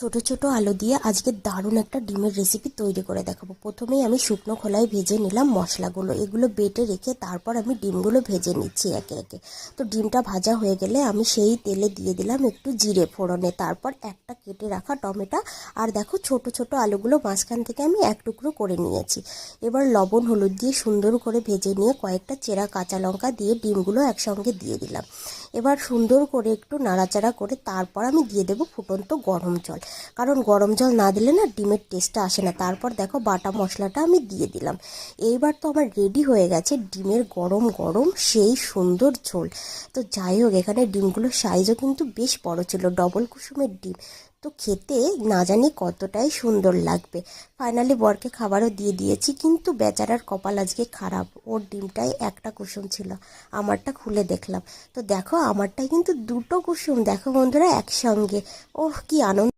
ছোট ছোট আলু দিয়ে আজকে দারুণ একটা ডিমের রেসিপি তৈরি করে দেখাবো। প্রথমেই আমি শুকনো খোলায় ভেজে নিলাম মশলাগুলো, এগুলো বেটে রেখে তারপর আমি ডিমগুলো ভেজে নিচ্ছি একে একে। তো ডিমটা ভাজা হয়ে গেলে আমি সেই তেলে দিয়ে দিলাম একটু জিরে ফোড়নে, তারপর একটা কেটে রাখা টমেটো, আর দেখো ছোট ছোট আলুগুলো মাঝখান থেকে আমি এক টুকরো করে নিয়েছি। এবার লবণ হলুদ দিয়ে সুন্দর করে ভেজে নিয়ে কয়েকটা চেরা কাঁচা লঙ্কা দিয়ে ডিমগুলো একসঙ্গে দিয়ে দিলাম। এবার সুন্দর করে একটু নাড়াচাড়া করে তারপর আমি দিয়ে দেবো ফুটন্ত গরম জল, কারণ গরম জল না দিলে না ডিমের টেস্টটা আসে না। তারপর দেখো বাটা মশলাটা আমি দিয়ে দিলাম। এইবার তো আমার রেডি হয়ে গেছে ডিমের গরম গরম সেই সুন্দর ঝোল। তো যাই হোক, এখানে ডিমগুলোর সাইজও কিন্তু বেশ বড় ছিল, ডবল কুসুমের ডিম। তো খেতে না জানি কতটাই সুন্দর লাগবে। ফাইনালি বরকে খাবারও দিয়ে দিয়েছি, কিন্তু বেচারার কপাল আজকে খারাপ, ওর ডিমটাই একটা কুসুম ছিল। আমারটা খুলে দেখলাম, তো দেখো আমারটাই কিন্তু দুটো কুসুম। দেখো বন্ধুরা একসঙ্গে, ওহ কি আনন্দ।